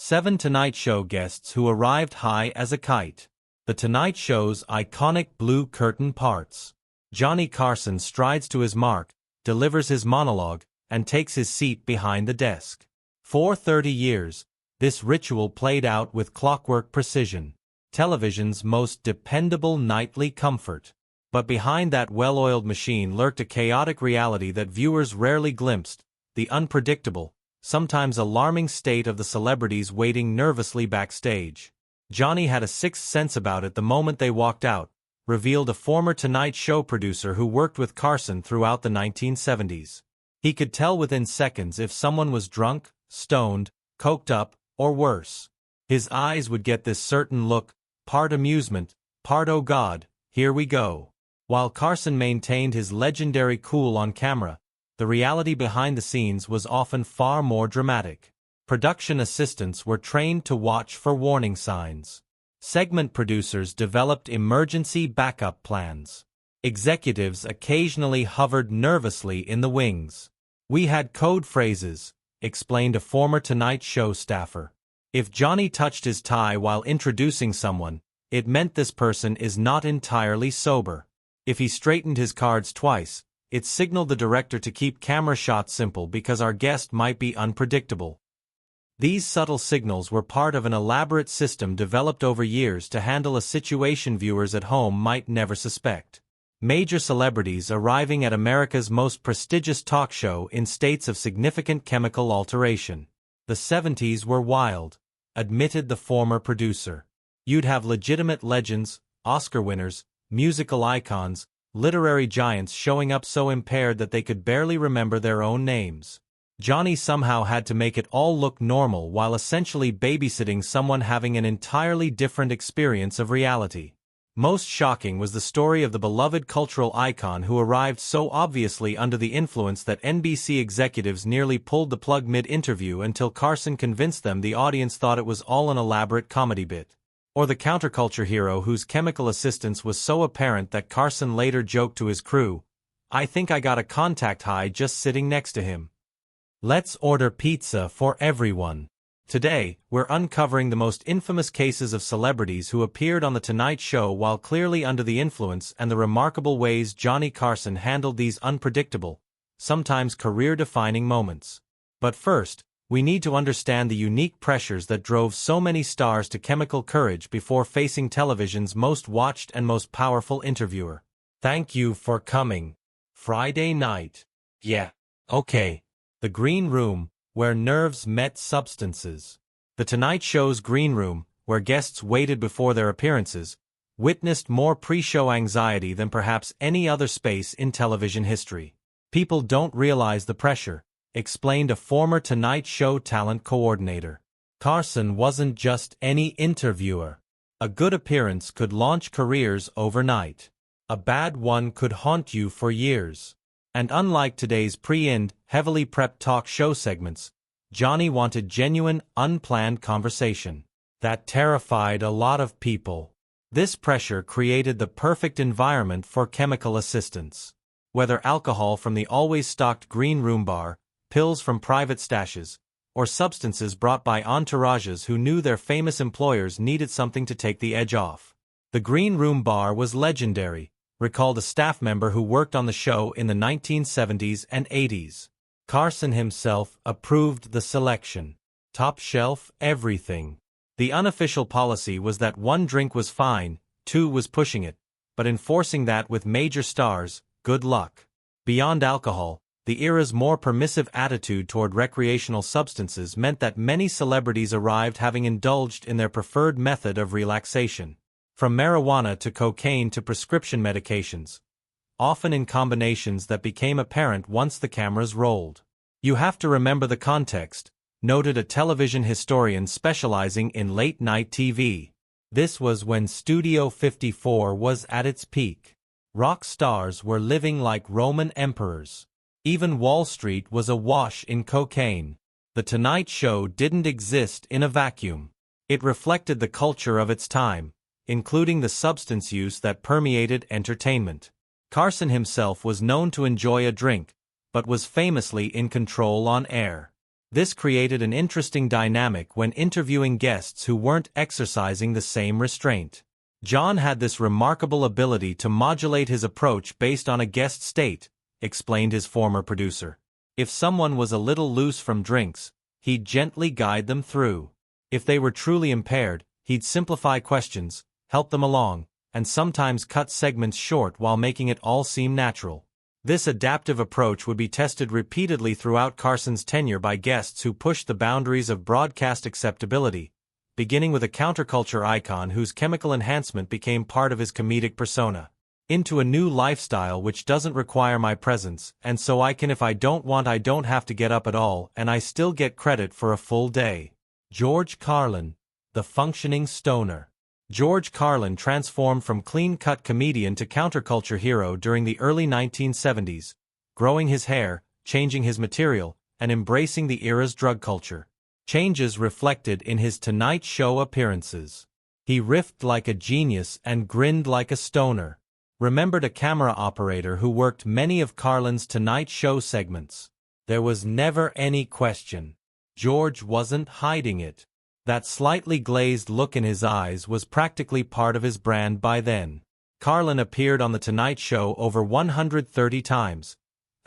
7 Tonight Show guests who arrived high as a kite. The Tonight Show's iconic blue curtain parts. Johnny Carson strides to his mark, delivers his monologue, and takes his seat behind the desk. For 30 years, this ritual played out with clockwork precision. Television's most dependable nightly comfort. But behind that well-oiled machine lurked a chaotic reality that viewers rarely glimpsed, the unpredictable, sometimes alarming state of the celebrities waiting nervously backstage. Johnny had a sixth sense about it the moment they walked out, revealed a former Tonight Show producer who worked with Carson throughout the 1970s. He could tell within seconds if someone was drunk, stoned, coked up, or worse. His eyes would get this certain look, part amusement, part "oh God, here we go." While Carson maintained his legendary cool on camera, the reality behind the scenes was often far more dramatic. Production assistants were trained to watch for warning signs. Segment producers developed emergency backup plans. Executives occasionally hovered nervously in the wings. "We had code phrases," explained a former Tonight Show staffer. If Johnny touched his tie while introducing someone, it meant this person is not entirely sober. If he straightened his cards twice, it signaled the director to keep camera shots simple because our guest might be unpredictable. These subtle signals were part of an elaborate system developed over years to handle a situation viewers at home might never suspect. Major celebrities arriving at America's most prestigious talk show in states of significant chemical alteration. "The 70s were wild," admitted the former producer. "You'd have legitimate legends, Oscar winners, musical icons, literary giants showing up so impaired that they could barely remember their own names. Johnny somehow had to make it all look normal while essentially babysitting someone having an entirely different experience of reality." Most shocking was the story of the beloved cultural icon who arrived so obviously under the influence that NBC executives nearly pulled the plug mid-interview until Carson convinced them the audience thought it was all an elaborate comedy bit. Or the counterculture hero whose chemical assistance was so apparent that Carson later joked to his crew, "I think I got a contact high just sitting next to him. Let's order pizza for everyone." Today, we're uncovering the most infamous cases of celebrities who appeared on The Tonight Show while clearly under the influence and the remarkable ways Johnny Carson handled these unpredictable, sometimes career-defining moments. But first, we need to understand the unique pressures that drove so many stars to chemical courage before facing television's most watched and most powerful interviewer. Thank you for coming. Friday night. Yeah. Okay. The Green Room, where nerves met substances. The Tonight Show's Green Room, where guests waited before their appearances, witnessed more pre-show anxiety than perhaps any other space in television history. "People don't realize the pressure," explained a former Tonight Show talent coordinator. Carson wasn't just any interviewer. A good appearance could launch careers overnight. A bad one could haunt you for years. And unlike today's pre-ind, heavily prepped talk show segments, Johnny wanted genuine, unplanned conversation. That terrified a lot of people. This pressure created the perfect environment for chemical assistance. Whether alcohol from the always stocked Green Room bar, pills from private stashes, or substances brought by entourages who knew their famous employers needed something to take the edge off. The Green Room bar was legendary, recalled a staff member who worked on the show in the 1970s and 80s. Carson himself approved the selection. Top shelf, everything. The unofficial policy was that 1 drink was fine, 2 was pushing it, but enforcing that with major stars, good luck. Beyond alcohol, the era's more permissive attitude toward recreational substances meant that many celebrities arrived having indulged in their preferred method of relaxation. From marijuana to cocaine to prescription medications, often in combinations that became apparent once the cameras rolled. "You have to remember the context," noted a television historian specializing in late-night TV. "This was when Studio 54 was at its peak. Rock stars were living like Roman emperors. Even Wall Street was awash in cocaine. The Tonight Show didn't exist in a vacuum. It reflected the culture of its time, including the substance use that permeated entertainment." Carson himself was known to enjoy a drink, but was famously in control on air. This created an interesting dynamic when interviewing guests who weren't exercising the same restraint. John had this remarkable ability to modulate his approach based on a guest's state, explained his former producer. If someone was a little loose from drinks, he'd gently guide them through. If they were truly impaired, he'd simplify questions, help them along, and sometimes cut segments short while making it all seem natural. This adaptive approach would be tested repeatedly throughout Carson's tenure by guests who pushed the boundaries of broadcast acceptability, beginning with a counterculture icon whose chemical enhancement became part of his comedic persona, into a new lifestyle which doesn't require my presence, and so I can, if I don't want, I don't have to get up at all, and I still get credit for a full day. George Carlin, the functioning stoner. George Carlin transformed from clean-cut comedian to counterculture hero during the early 1970s, growing his hair, changing his material, and embracing the era's drug culture. Changes reflected in his Tonight Show appearances. He riffed like a genius and grinned like a stoner. Remembered a camera operator who worked many of Carlin's Tonight Show segments. There was never any question. George wasn't hiding it. That slightly glazed look in his eyes was practically part of his brand by then. Carlin appeared on The Tonight Show over 130 times,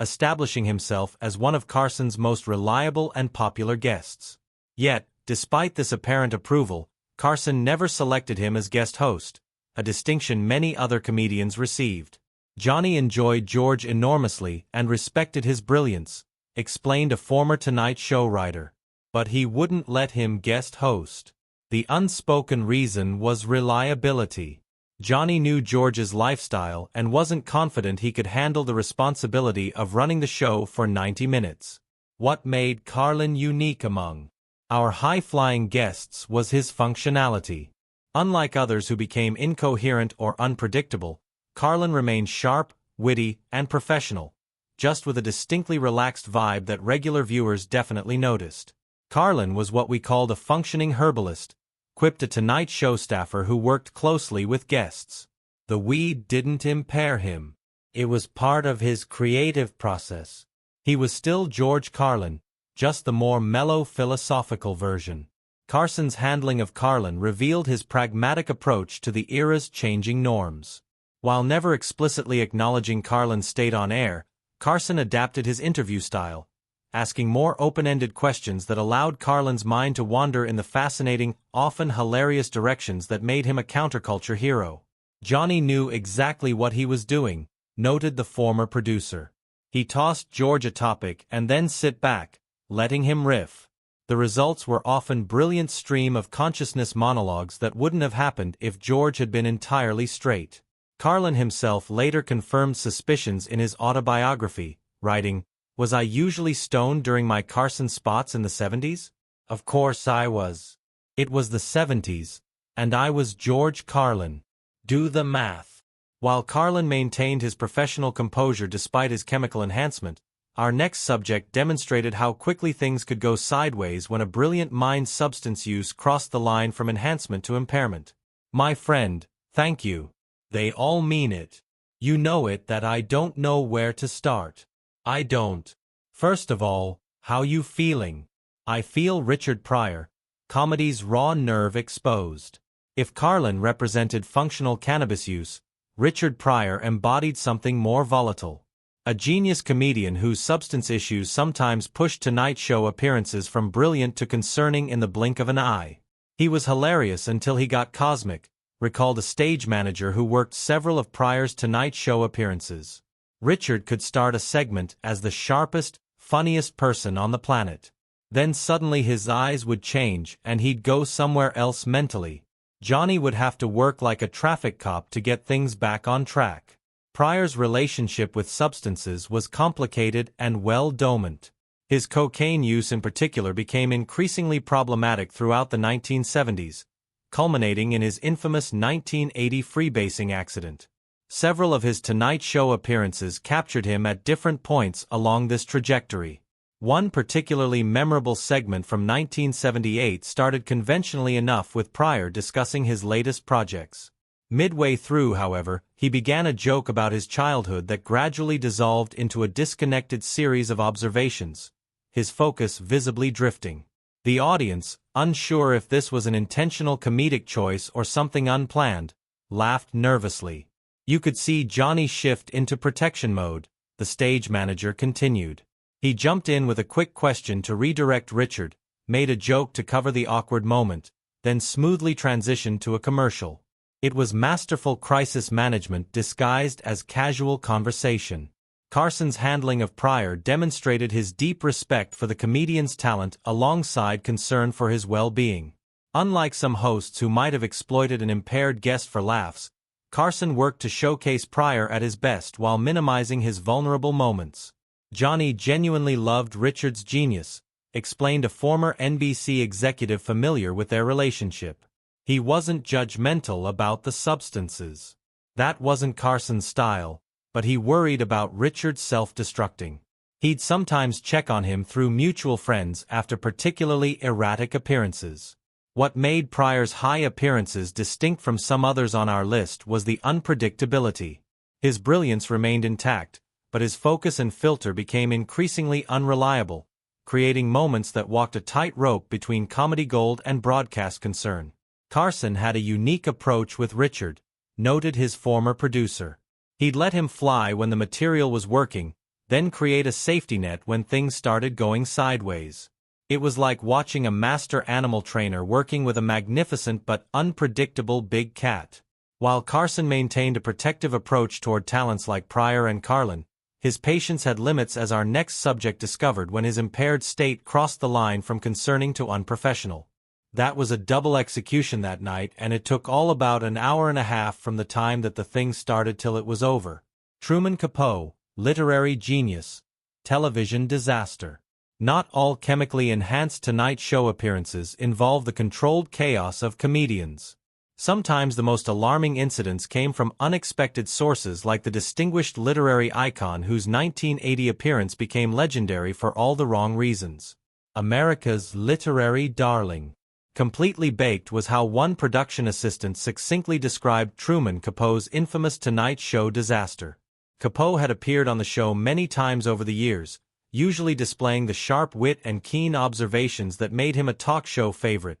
establishing himself as one of Carson's most reliable and popular guests. Yet, despite this apparent approval, Carson never selected him as guest host, a distinction many other comedians received. Johnny enjoyed George enormously and respected his brilliance, explained a former Tonight Show writer. But he wouldn't let him guest host. The unspoken reason was reliability. Johnny knew George's lifestyle and wasn't confident he could handle the responsibility of running the show for 90 minutes. What made Carlin unique among our high-flying guests was his functionality. Unlike others who became incoherent or unpredictable, Carlin remained sharp, witty, and professional, just with a distinctly relaxed vibe that regular viewers definitely noticed. Carlin was what we called a functioning herbalist, quipped a Tonight Show staffer who worked closely with guests. The weed didn't impair him. It was part of his creative process. He was still George Carlin, just the more mellow philosophical version. Carson's handling of Carlin revealed his pragmatic approach to the era's changing norms. While never explicitly acknowledging Carlin's state on air, Carson adapted his interview style, asking more open-ended questions that allowed Carlin's mind to wander in the fascinating, often hilarious directions that made him a counterculture hero. Johnny knew exactly what he was doing, noted the former producer. He tossed George a topic and then sit back, letting him riff. The results were often brilliant stream of consciousness monologues that wouldn't have happened if George had been entirely straight. Carlin himself later confirmed suspicions in his autobiography, writing, "Was I usually stoned during my Carson spots in the 70s? Of course I was. It was the 70s, and I was George Carlin. Do the math." While Carlin maintained his professional composure despite his chemical enhancement, our next subject demonstrated how quickly things could go sideways when a brilliant mind's substance use crossed the line from enhancement to impairment. "My friend, thank you. They all mean it. You know it that I don't know where to start. I don't. First of all, how you feeling?" "I feel Richard Pryor, comedy's raw nerve exposed." If Carlin represented functional cannabis use, Richard Pryor embodied something more volatile. A genius comedian whose substance issues sometimes pushed Tonight Show appearances from brilliant to concerning in the blink of an eye. "He was hilarious until he got cosmic," recalled a stage manager who worked several of Pryor's Tonight Show appearances. Richard could start a segment as the sharpest, funniest person on the planet. Then suddenly his eyes would change and he'd go somewhere else mentally. Johnny would have to work like a traffic cop to get things back on track. Pryor's relationship with substances was complicated and well-dormant. His cocaine use in particular became increasingly problematic throughout the 1970s, culminating in his infamous 1980 freebasing accident. Several of his Tonight Show appearances captured him at different points along this trajectory. One particularly memorable segment from 1978 started conventionally enough with Pryor discussing his latest projects. Midway through, however, he began a joke about his childhood that gradually dissolved into a disconnected series of observations, his focus visibly drifting. The audience, unsure if this was an intentional comedic choice or something unplanned, laughed nervously. You could see Johnny shift into protection mode, the stage manager continued. He jumped in with a quick question to redirect Richard, made a joke to cover the awkward moment, then smoothly transitioned to a commercial. It was masterful crisis management disguised as casual conversation. Carson's handling of Pryor demonstrated his deep respect for the comedian's talent alongside concern for his well-being. Unlike some hosts who might have exploited an impaired guest for laughs, Carson worked to showcase Pryor at his best while minimizing his vulnerable moments. Johnny genuinely loved Richard's genius, explained a former NBC executive familiar with their relationship. He wasn't judgmental about the substances. That wasn't Carson's style, but he worried about Richard's self-destructing. He'd sometimes check on him through mutual friends after particularly erratic appearances. What made Pryor's high appearances distinct from some others on our list was the unpredictability. His brilliance remained intact, but his focus and filter became increasingly unreliable, creating moments that walked a tightrope between comedy gold and broadcast concern. Carson had a unique approach with Richard, noted his former producer. He'd let him fly when the material was working, then create a safety net when things started going sideways. It was like watching a master animal trainer working with a magnificent but unpredictable big cat. While Carson maintained a protective approach toward talents like Pryor and Carlin, his patience had limits, as our next subject discovered when his impaired state crossed the line from concerning to unprofessional. That was a double execution that night, and it took all about an hour and a half from the time that the thing started till it was over. Truman Capote, literary genius, television disaster. Not all chemically enhanced Tonight Show appearances involve the controlled chaos of comedians. Sometimes the most alarming incidents came from unexpected sources, like the distinguished literary icon whose 1980 appearance became legendary for all the wrong reasons. America's literary darling. Completely baked was how one production assistant succinctly described Truman Capote's infamous Tonight Show disaster. Capote had appeared on the show many times over the years, usually displaying the sharp wit and keen observations that made him a talk show favorite.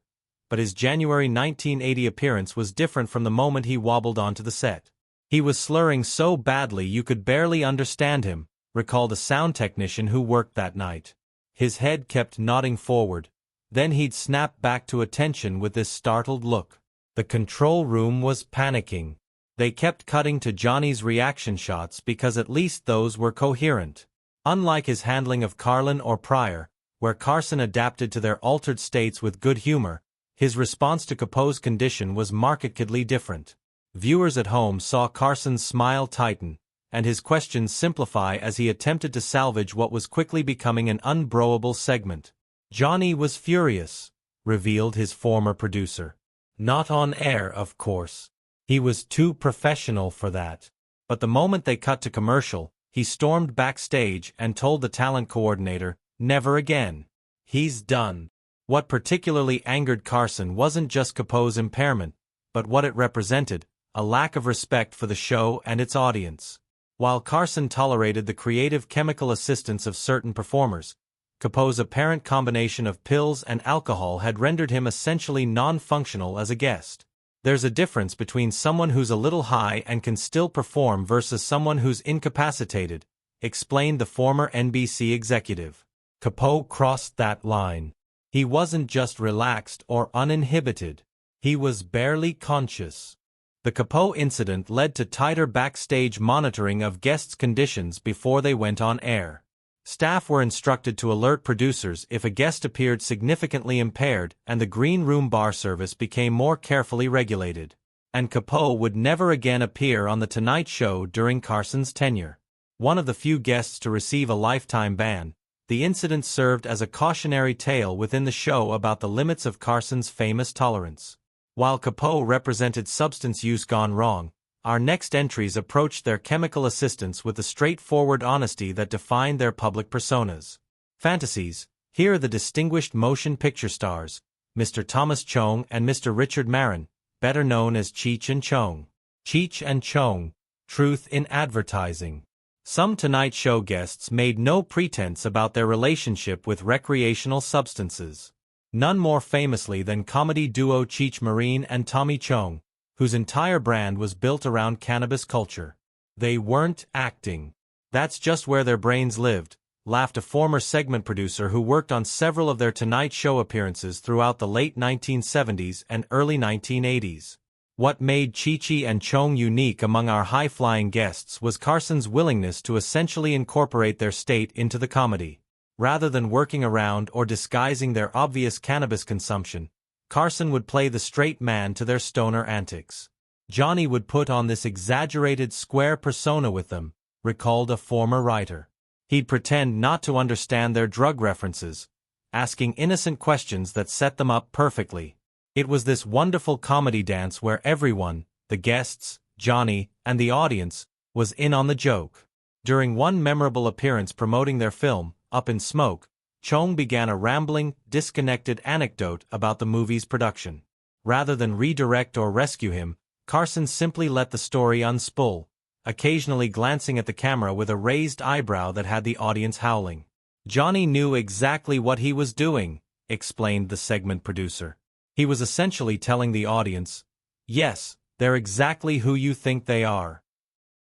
But his January 1980 appearance was different from the moment he wobbled onto the set. He was slurring so badly you could barely understand him, recalled a sound technician who worked that night. His head kept nodding forward. Then he'd snap back to attention with this startled look. The control room was panicking. They kept cutting to Johnny's reaction shots because at least those were coherent. Unlike his handling of Carlin or Pryor, where Carson adapted to their altered states with good humor, his response to Capote's condition was markedly different. Viewers at home saw Carson's smile tighten, and his questions simplify as he attempted to salvage what was quickly becoming an unbroable segment. Johnny was furious, revealed his former producer. Not on air, of course. He was too professional for that. But the moment they cut to commercial, he stormed backstage and told the talent coordinator, "Never again. He's done." What particularly angered Carson wasn't just Capote's impairment, but what it represented, a lack of respect for the show and its audience. While Carson tolerated the creative chemical assistance of certain performers, Capote's apparent combination of pills and alcohol had rendered him essentially non-functional as a guest. There's a difference between someone who's a little high and can still perform versus someone who's incapacitated, explained the former NBC executive. Capote crossed that line. He wasn't just relaxed or uninhibited. He was barely conscious. The Capote incident led to tighter backstage monitoring of guests' conditions before they went on air. Staff were instructed to alert producers if a guest appeared significantly impaired, and the green room bar service became more carefully regulated. And Capote would never again appear on The Tonight Show during Carson's tenure. One of the few guests to receive a lifetime ban, the incident served as a cautionary tale within the show about the limits of Carson's famous tolerance. While Capote represented substance use gone wrong, our next entries approached their chemical assistants with the straightforward honesty that defined their public personas. Fantasies. Here are the distinguished motion picture stars, Mr. Thomas Chong and Mr. Richard Marin, better known as Cheech and Chong. Cheech and Chong, Truth in Advertising. Some Tonight Show guests made no pretense about their relationship with recreational substances. None more famously than comedy duo Cheech Marin and Tommy Chong, whose entire brand was built around cannabis culture. They weren't acting. That's just where their brains lived, laughed a former segment producer who worked on several of their Tonight Show appearances throughout the late 1970s and early 1980s. What made Chi and Chong unique among our high-flying guests was Carson's willingness to essentially incorporate their state into the comedy. Rather than working around or disguising their obvious cannabis consumption, Carson would play the straight man to their stoner antics. Johnny would put on this exaggerated square persona with them, recalled a former writer. He'd pretend not to understand their drug references, asking innocent questions that set them up perfectly. It was this wonderful comedy dance where everyone, the guests, Johnny, and the audience, was in on the joke. During one memorable appearance promoting their film, Up in Smoke, Chong began a rambling, disconnected anecdote about the movie's production. Rather than redirect or rescue him, Carson simply let the story unspool, occasionally glancing at the camera with a raised eyebrow that had the audience howling. Johnny knew exactly what he was doing, explained the segment producer. He was essentially telling the audience, yes, they're exactly who you think they are.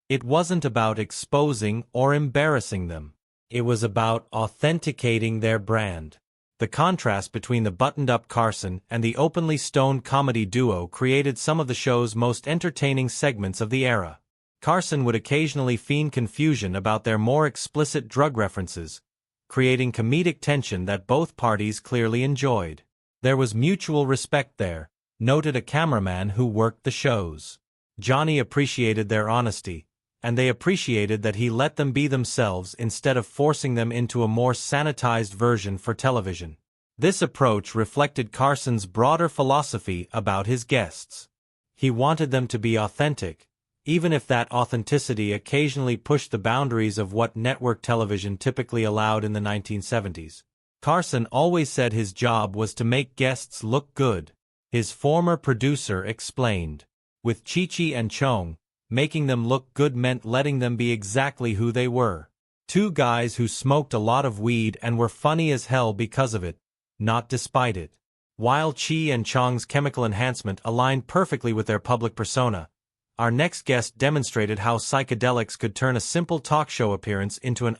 It wasn't about exposing or embarrassing them. It was about authenticating their brand. The contrast between the buttoned-up Carson and the openly stoned comedy duo created some of the show's most entertaining segments of the era. Carson would occasionally feign confusion about their more explicit drug references, creating comedic tension that both parties clearly enjoyed. There was mutual respect there, noted a cameraman who worked the shows. Johnny appreciated their honesty, and they appreciated that he let them be themselves instead of forcing them into a more sanitized version for television. This approach reflected Carson's broader philosophy about his guests. He wanted them to be authentic, even if that authenticity occasionally pushed the boundaries of what network television typically allowed in the 1970s. Carson always said his job was to make guests look good. His former producer explained. With Chi and Chong, making them look good meant letting them be exactly who they were. Two guys who smoked a lot of weed and were funny as hell because of it, not despite it. While Chi and Chong's chemical enhancement aligned perfectly with their public persona, our next guest demonstrated how psychedelics could turn a simple talk show appearance into an